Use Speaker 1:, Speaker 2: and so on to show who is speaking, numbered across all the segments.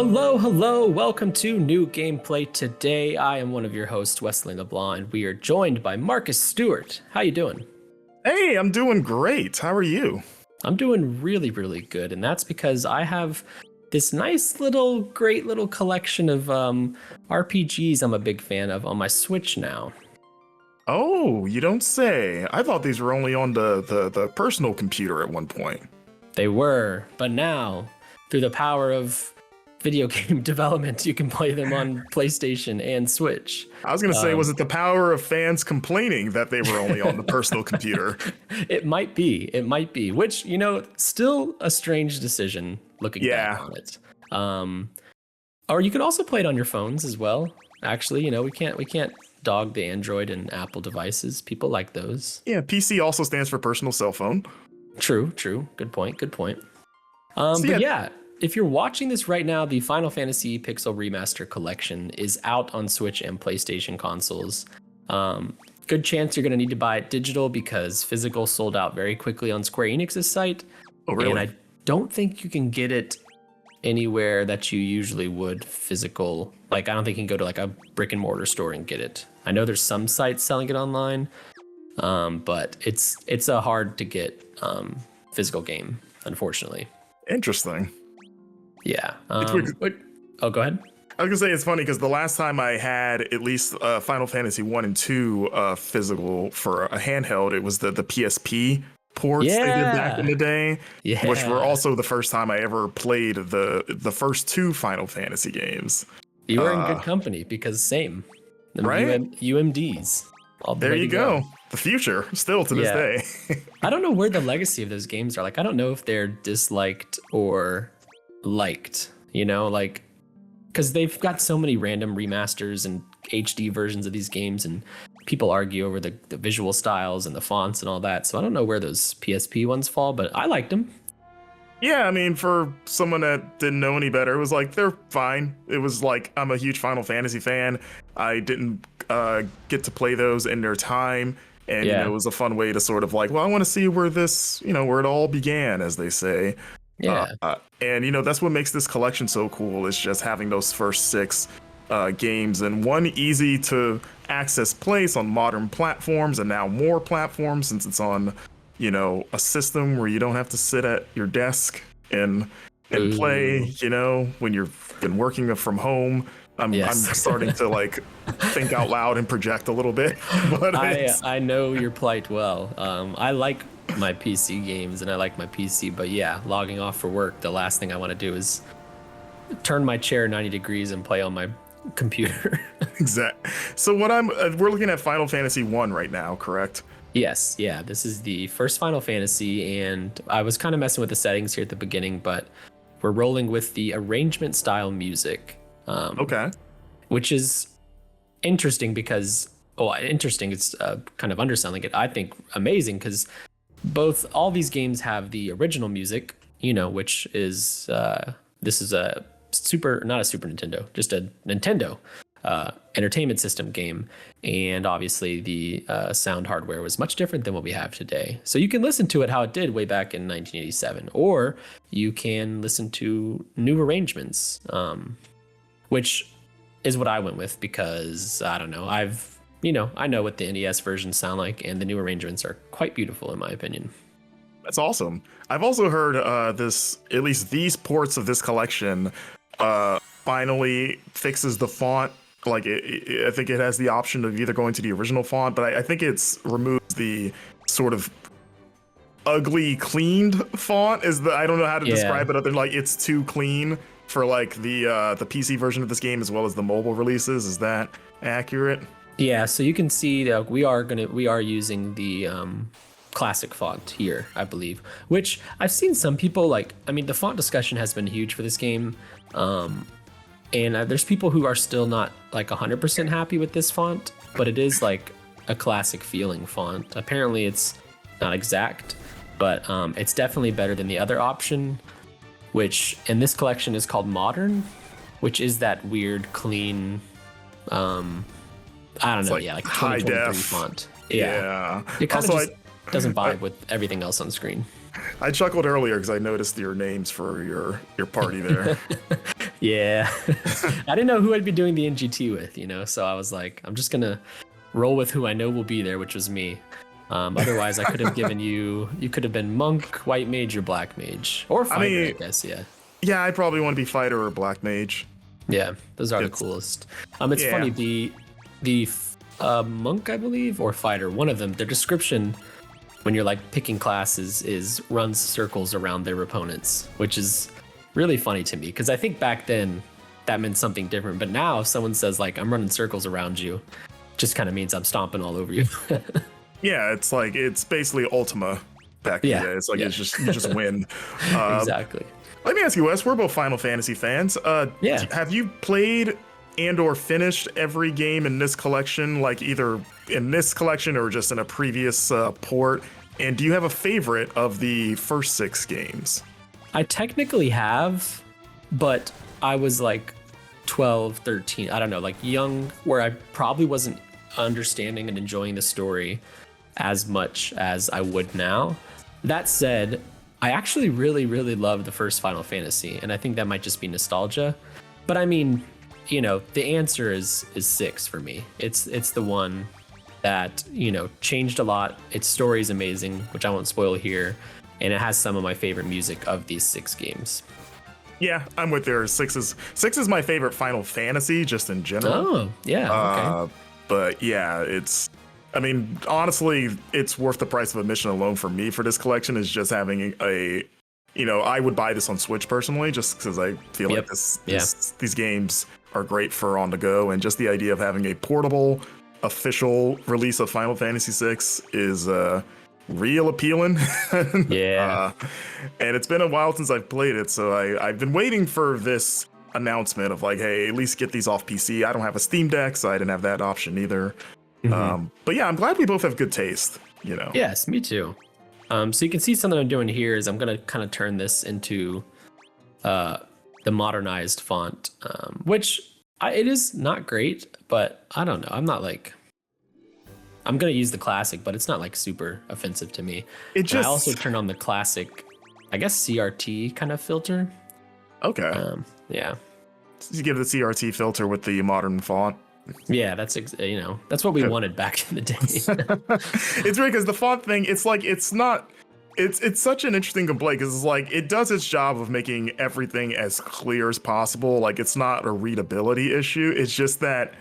Speaker 1: Hello, welcome to New Gameplay. Today, I am one of your hosts, Wesley LeBlanc, and we are joined by Marcus Stewart. How you doing?
Speaker 2: Hey, I'm doing great. How are you?
Speaker 1: I'm doing really good, and that's because I have this great little collection of RPGs I'm a big fan of on my Switch now.
Speaker 2: Oh, you don't say. I thought these were only on the personal computer at one point.
Speaker 1: They were, but now, through the power of video game development, you can play them on PlayStation and Switch.
Speaker 2: I was going to say, was it the power of fans complaining that they were only on the personal computer?
Speaker 1: It might be, which, still a strange decision looking back on it. Or you can also play it on your phones as well. Actually, we can't dog the Android and Apple devices. People like those.
Speaker 2: Yeah, PC also stands for personal cell phone.
Speaker 1: True. Good point. If you're watching this right now, the Final Fantasy Pixel Remaster Collection is out on Switch and PlayStation consoles. Good chance you're going to need to buy it digital because physical sold out very quickly on Square Enix's site.
Speaker 2: Oh, really?
Speaker 1: And I don't think you can get it anywhere that you usually would physical. Like, I don't think you can go to like a brick and mortar store and get it. I know there's some sites selling it online, but it's a hard to get physical game, unfortunately.
Speaker 2: Interesting.
Speaker 1: Yeah. Go ahead.
Speaker 2: I was gonna say it's funny because the last time I had at least Final Fantasy 1 and 2 physical for a handheld, it was the PSP ports they did back in the day, which were also the first time I ever played the first two Final Fantasy games.
Speaker 1: You were in good company because same,
Speaker 2: right?
Speaker 1: UMDs.
Speaker 2: There you go. The future, still to this day.
Speaker 1: I don't know where the legacy of those games are. Like, I don't know if they're disliked or liked, because they've got so many random remasters and HD versions of these games, and people argue over the visual styles and the fonts and all that. So I don't know where those PSP ones fall, but I liked them.
Speaker 2: Yeah, I mean, for someone that didn't know any better, it was like, they're fine. It was like, I'm a huge Final Fantasy fan. I didn't get to play those in their time. And it was a fun way to sort of like, well, I want to see where this, where it all began, as they say.
Speaker 1: Yeah.
Speaker 2: And that's what makes this collection so cool, is just having those first six games in one easy to access place on modern platforms, and now more platforms since it's on, a system where you don't have to sit at your desk and play, when you've been working from home. I'm starting to like think out loud and project a little bit. But
Speaker 1: I know your plight well. I like my PC games and I like my PC, but logging off for work, the last thing I want to do is turn my chair 90 degrees and play on my computer.
Speaker 2: Exactly. So we're looking at Final Fantasy 1 right now, correct?
Speaker 1: Yes. Yeah. This is the first Final Fantasy, and I was kind of messing with the settings here at the beginning, but we're rolling with the arrangement style music.
Speaker 2: Okay.
Speaker 1: Which is interesting because, it's kind of underselling it. I think amazing because all these games have the original music, which is, this is not a Super Nintendo, just a Nintendo entertainment system game. And obviously the sound hardware was much different than what we have today. So you can listen to it how it did way back in 1987, or you can listen to new arrangements, which is what I went with because, I don't know, I know what the NES versions sound like, and the new arrangements are quite beautiful in my opinion.
Speaker 2: That's awesome. I've also heard at least these ports of this collection finally fixes the font. Like, I think it has the option of either going to the original font, but I think it's removes the sort of ugly cleaned font. I don't know how to describe it other than like it's too clean for like the PC version of this game as well as the mobile releases. Is that accurate?
Speaker 1: Yeah, so you can see that we are using the classic font here, I believe, which I've seen some people the font discussion has been huge for this game. And there's people who are still not like 100% happy with this font, but it is like a classic feeling font. Apparently it's not exact, but it's definitely better than the other option, which in this collection is called Modern, which is that weird, clean, I don't know, like
Speaker 2: high
Speaker 1: 2023
Speaker 2: def
Speaker 1: font. Yeah. It kind of just doesn't vibe with everything else on screen.
Speaker 2: I chuckled earlier because I noticed your names for your party there.
Speaker 1: Yeah. I didn't know who I'd be doing the NGT with, so I was like, I'm just gonna roll with who I know will be there, which was me. Otherwise, I could have given you could have been monk, white mage, or black mage, or fighter, I guess. Yeah.
Speaker 2: Yeah, I'd probably want to be fighter or black mage.
Speaker 1: Yeah, those are the coolest. It's funny, the monk, I believe, or fighter, one of them, their description when you're like picking classes is runs circles around their opponents, which is really funny to me because I think back then that meant something different. But now if someone says like I'm running circles around you, just kind of means I'm stomping all over you.
Speaker 2: Yeah, it's basically Ultima back in the day. It's like you just win.
Speaker 1: Exactly.
Speaker 2: Let me ask you, Wes, we're both Final Fantasy fans. Have you played and or finished every game in this collection, like either in this collection or just in a previous port? And do you have a favorite of the first 6 games?
Speaker 1: I technically have, but I was like 12, 13, I don't know, like young, where I probably wasn't understanding and enjoying the story as much as I would now. That said, I actually really, really love the first Final Fantasy, and I think that might just be nostalgia. But I mean, the answer is 6 for me. It's the one that, changed a lot. Its story is amazing, which I won't spoil here, and it has some of my favorite music of these 6 games.
Speaker 2: Yeah, I'm with there. 6 is my favorite Final Fantasy, just in general.
Speaker 1: Oh, yeah, okay.
Speaker 2: But yeah, honestly, it's worth the price of admission alone for me for this collection is just having I would buy this on Switch personally, just because I feel like these games are great for on the go, and just the idea of having a portable official release of Final Fantasy VI is real appealing.
Speaker 1: Yeah.
Speaker 2: And it's been a while since I've played it, so I've been waiting for this announcement of like, hey, at least get these off PC. I don't have a Steam Deck, so I didn't have that option either. But yeah, I'm glad we both have good taste,
Speaker 1: Yes, me too. So you can see something I'm doing here is I'm going to kind of turn this into the modernized font, which it is not great, but I don't know. I'm not like, I'm going to use the classic, but it's not like super offensive to me. I also turned on the classic, I guess, CRT kind of filter.
Speaker 2: Okay.
Speaker 1: Yeah.
Speaker 2: So you give the CRT filter with the modern font.
Speaker 1: Yeah, that's that's what we wanted back in the day.
Speaker 2: It's weird because the font thing, it's such an interesting complaint because it's like it does its job of making everything as clear as possible. Like it's not a readability issue. It's just that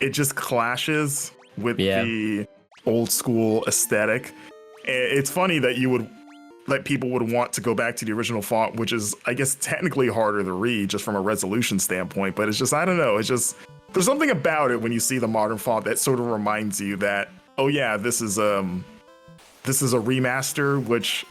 Speaker 2: it just clashes with the old school aesthetic. It's funny that people would want to go back to the original font, which is, I guess, technically harder to read just from a resolution standpoint. But it's just, I don't know. It's just, there's something about it when you see the modern font that sort of reminds you that, oh yeah, this is a remaster, which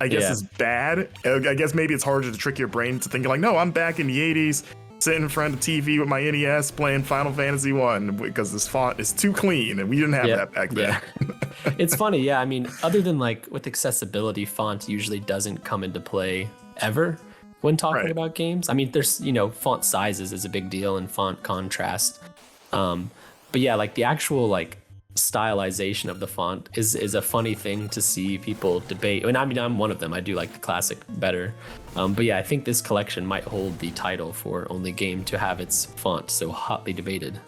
Speaker 2: I guess is bad. I guess maybe it's harder to trick your brain to think like, no, I'm back in the 80s, sitting in front of the TV with my NES playing Final Fantasy 1 because this font is too clean and we didn't have that back then.
Speaker 1: Yeah. It's funny, yeah. I mean, other than like with accessibility, font usually doesn't come into play ever when talking about games. I mean, there's, font sizes is a big deal and font contrast. But yeah, like the actual like stylization of the font is a funny thing to see people debate. And I mean, I'm one of them. I do like the classic better. But yeah, I think this collection might hold the title for only game to have its font so hotly debated.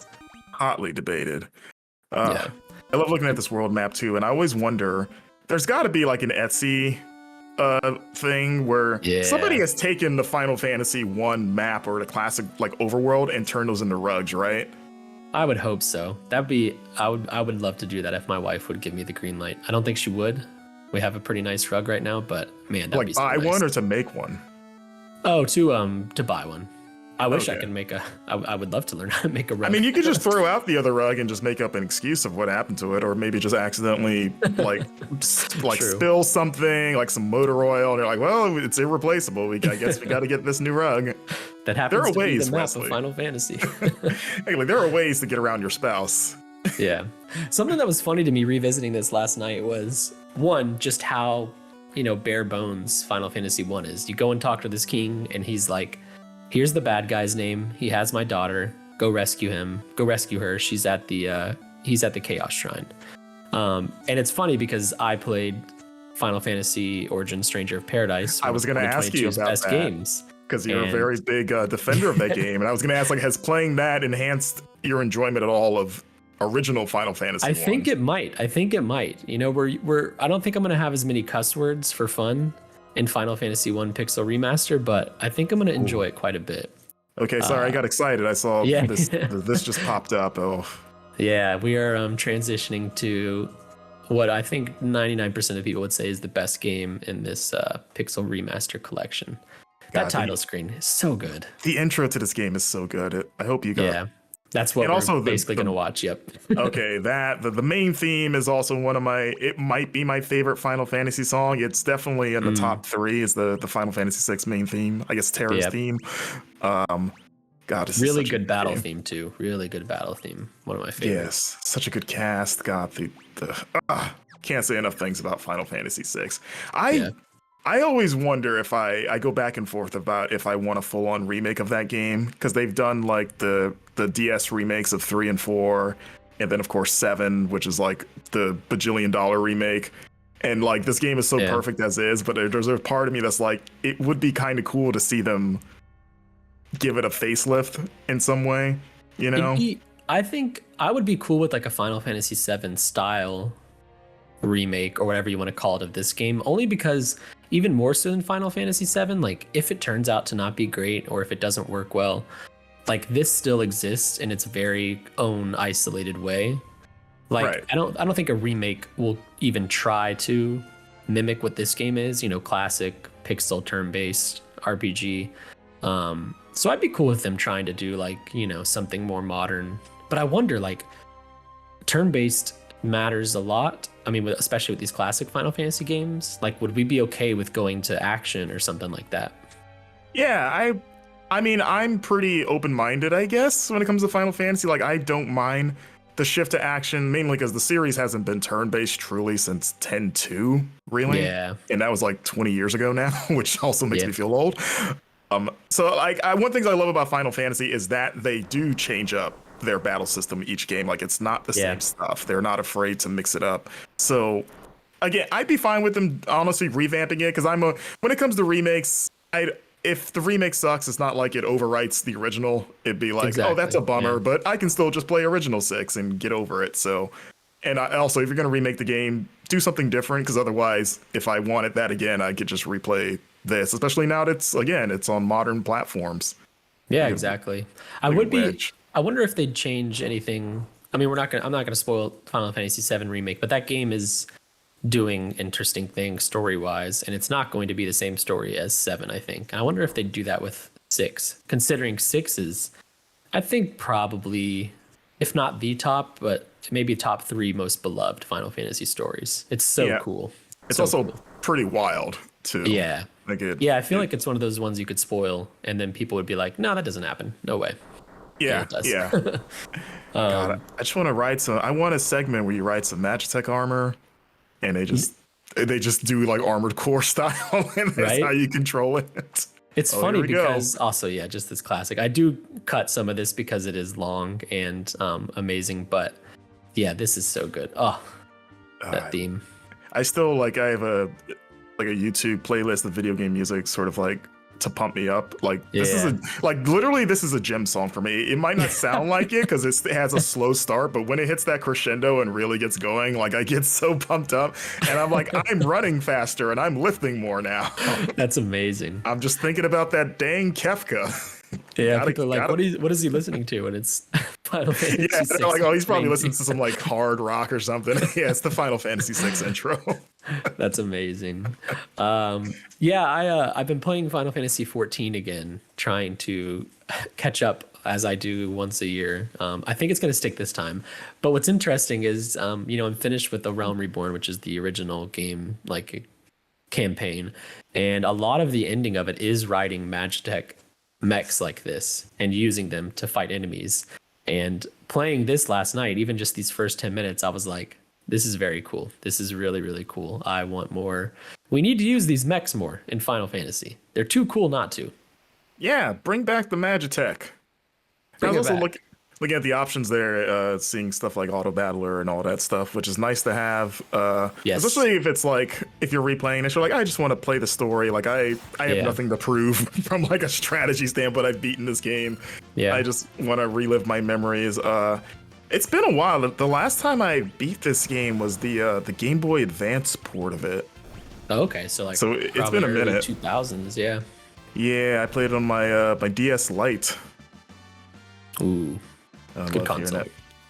Speaker 2: Yeah. I love looking at this world map too, and I always wonder, there's got to be like an Etsy thing where somebody has taken the Final Fantasy 1 map or the classic like overworld and turned those into rugs, right?
Speaker 1: I would hope so. I would love to do that if my wife would give me the green light. I don't think she would. We have a pretty nice rug right now, but man, that'd be so nice.
Speaker 2: Buy one or to make one?
Speaker 1: Oh, to buy one. I wish I could make I would love to learn how to make a rug.
Speaker 2: I mean, you could just throw out the other rug and just make up an excuse of what happened to it, or maybe just accidentally spill something, like some motor oil, and you're like, well, it's irreplaceable. I guess we got to get this new rug.
Speaker 1: That happens to be the map of Final Fantasy.
Speaker 2: Anyway, there are ways to get around your spouse.
Speaker 1: Yeah. Something that was funny to me revisiting this last night was, one, just how, bare bones Final Fantasy 1 is. You go and talk to this king, and he's like, here's the bad guy's name. He has my daughter. Go rescue him. Go rescue her. He's at the Chaos Shrine. And it's funny because I played Final Fantasy Origin Stranger of Paradise.
Speaker 2: I was going to ask you about
Speaker 1: best
Speaker 2: that.
Speaker 1: Games.
Speaker 2: because you're a
Speaker 1: And
Speaker 2: very big defender of that game. And I was going to ask, like, has playing that enhanced your enjoyment at all of original Final Fantasy
Speaker 1: I think
Speaker 2: one?
Speaker 1: it might. I think it might. You know, we're I don't think I'm gonna have as many cuss words for fun in Final Fantasy 1 Pixel Remaster, but I think I'm gonna enjoy it quite a bit.
Speaker 2: Okay, sorry, I got excited. I saw
Speaker 1: yeah.
Speaker 2: this just popped up. Oh,
Speaker 1: Yeah, we are transitioning to what I think 99% of people would say is the best game in this Pixel Remaster collection. That
Speaker 2: God,
Speaker 1: title screen is so good.
Speaker 2: the intro to this game is so good. I hope you got.
Speaker 1: Yeah, that's what
Speaker 2: And
Speaker 1: we're
Speaker 2: also
Speaker 1: basically going to watch. Yep.
Speaker 2: Okay, the main theme is also one of my. It might be my favorite Final Fantasy song. It's definitely in the top 3. Is the Final Fantasy VI main theme? I guess Terra's
Speaker 1: Yep.
Speaker 2: theme. God, this
Speaker 1: Really
Speaker 2: is such
Speaker 1: good
Speaker 2: a
Speaker 1: battle
Speaker 2: game.
Speaker 1: theme too. Really good battle theme. One of my favorites.
Speaker 2: Yes, such a good cast. God, can't say enough things about Final Fantasy VI. I always wonder if I go back and forth about if I want a full-on remake of that game, because they've done like the DS remakes of 3 and 4, and then of course 7, which is like the bajillion-dollar remake. And like this game is so perfect as is, but there's a part of me that's like, it would be kind of cool to see them give it a facelift in some way, you know?
Speaker 1: I think I would be cool with like a Final Fantasy VII style remake or whatever you want to call it of this game, only because even more so than Final Fantasy VII, like if it turns out to not be great or if it doesn't work well, like this still exists in its very own isolated way. Like
Speaker 2: Right.
Speaker 1: I don't think a remake will even try to mimic what this game is, you know, classic pixel turn-based RPG. So I'd be cool with them trying to do like, you know, something more modern. But I wonder, like, turn-based matters a lot. I mean, especially with these classic Final Fantasy games. Like, would we be okay with going to action or something like that?
Speaker 2: Yeah, I mean, I'm pretty open-minded, I guess, when it comes to Final Fantasy. Like, I don't mind the shift to action, mainly because the series hasn't been turn-based truly since 10-2, really.
Speaker 1: Yeah.
Speaker 2: And that was like 20 years ago now, which also makes me feel old. So like one thing I love about Final Fantasy is that they do change up their battle system each game. Like it's not the same stuff. They're not afraid to mix it up. So again, I'd be fine with them honestly revamping it, because when it comes to remakes, if the remake sucks, it's not like it overwrites the original. It'd be like, oh, that's a bummer, but I can still just play original 6 and get over it. So, and also, if you're gonna remake the game, do something different, because otherwise, if I wanted that again, I could just replay this. Especially now that it's on modern platforms.
Speaker 1: Yeah, exactly. I wonder if they'd change anything. I mean, I'm not gonna spoil Final Fantasy VII Remake, but that game is doing interesting things story-wise, and it's not going to be the same story as 7, I think. And I wonder if they'd do that with 6, considering 6 is, I think, probably, if not the top, but maybe top 3 most beloved Final Fantasy stories. It's so cool.
Speaker 2: It's
Speaker 1: so
Speaker 2: also
Speaker 1: cool.
Speaker 2: pretty wild too.
Speaker 1: Yeah. I feel like it's one of those ones you could spoil, and then people would be like, "No, that doesn't happen. No way."
Speaker 2: Yeah,
Speaker 1: it does.
Speaker 2: yeah. God, I just want to write some. I want a segment where you write some Magitek armor, and they just do like Armored Core style, and that's how you control it.
Speaker 1: It's funny because also, just this classic. I do cut some of this because it is long and amazing, but yeah, this is so good. Oh, that theme.
Speaker 2: I still I have a YouTube playlist of video game music, sort of like to pump me up. Like this is literally this is a gym song for me. It might not sound like it because it has a slow start, but when it hits that crescendo and really gets going, like I get so pumped up, and I'm like, I'm running faster and I'm lifting more now.
Speaker 1: That's amazing.
Speaker 2: I'm just thinking about that dang Kefka.
Speaker 1: Yeah, people are like, what is he listening to? And it's Final Fantasy VI.
Speaker 2: Yeah, they're like, oh, he's probably listening to some like hard rock or something. Yeah, it's the Final Fantasy VI intro.
Speaker 1: That's amazing. I've been playing Final Fantasy 14 again, trying to catch up as I do once a year. I think it's going to stick this time. But what's interesting is, I'm finished with The Realm Reborn, which is the original game, like campaign, and a lot of the ending of it is riding Magitek mechs like this and using them to fight enemies. And playing this last night, even just these first 10 minutes, I was like, this is very cool. This is really, really cool. I want more. We need to use these mechs more in Final Fantasy. They're too cool not to.
Speaker 2: Yeah, bring back the Magitek. I was also looking at the options there, seeing stuff like Auto Battler and all that stuff, which is nice to have.
Speaker 1: Yes.
Speaker 2: Especially if it's like if you're replaying this, you're like, I just want to play the story. Like I have nothing to prove from like a strategy standpoint. I've beaten this game.
Speaker 1: Yeah.
Speaker 2: I just want to relive my memories. It's been a while. The last time I beat this game was the Game Boy Advance port of it.
Speaker 1: Oh, okay, so
Speaker 2: it's been a minute.
Speaker 1: 2000s, yeah.
Speaker 2: Yeah, I played it on my my DS Lite.
Speaker 1: Ooh, good
Speaker 2: love hearing
Speaker 1: console.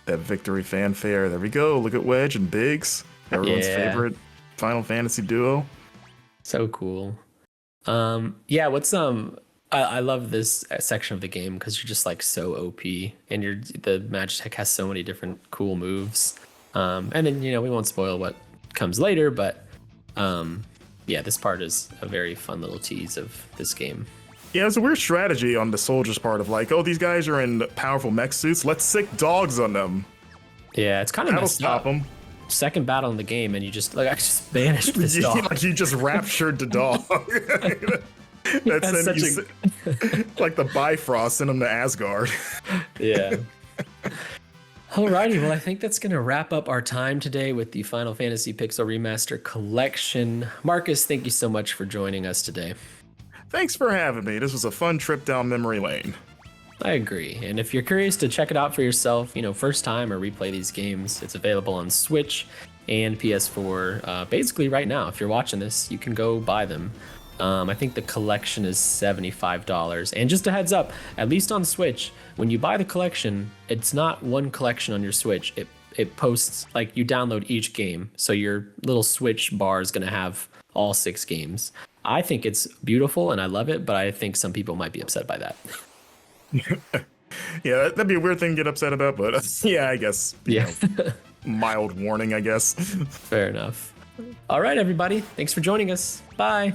Speaker 2: That victory fanfare. There we go. Look at Wedge and Biggs, everyone's favorite Final Fantasy duo.
Speaker 1: So cool. Yeah. What's I love this section of the game because you're just like so OP, and the Magitek has so many different cool moves. And then we won't spoil what comes later, but yeah, this part is a very fun little tease of this game.
Speaker 2: Yeah, it's a weird strategy on the soldiers' part of like, oh, these guys are in powerful mech suits. Let's sick dogs on them.
Speaker 1: Yeah, it's kind of messed up.
Speaker 2: That'll stop them.
Speaker 1: Second battle in the game, and I just banished this dog.
Speaker 2: Like you just raptured the dog. That's like the Bifrost, send him to Asgard.
Speaker 1: Yeah. Alrighty, well, I think that's going to wrap up our time today with the Final Fantasy Pixel Remaster Collection. Marcus, thank you so much for joining us today.
Speaker 2: Thanks for having me. This was a fun trip down memory lane.
Speaker 1: I agree. And if you're curious to check it out for yourself, first time or replay these games, it's available on Switch and PS4. Basically right now, if you're watching this, you can go buy them. I think the collection is $75. And just a heads up, at least on Switch, when you buy the collection, it's not one collection on your Switch. It posts, like, you download each game. So your little Switch bar is going to have all 6 games. I think it's beautiful and I love it, but I think some people might be upset by that.
Speaker 2: Yeah, that'd be a weird thing to get upset about, but yeah, I guess.
Speaker 1: Yeah.
Speaker 2: Mild warning, I guess.
Speaker 1: Fair enough. All right, everybody. Thanks for joining us. Bye.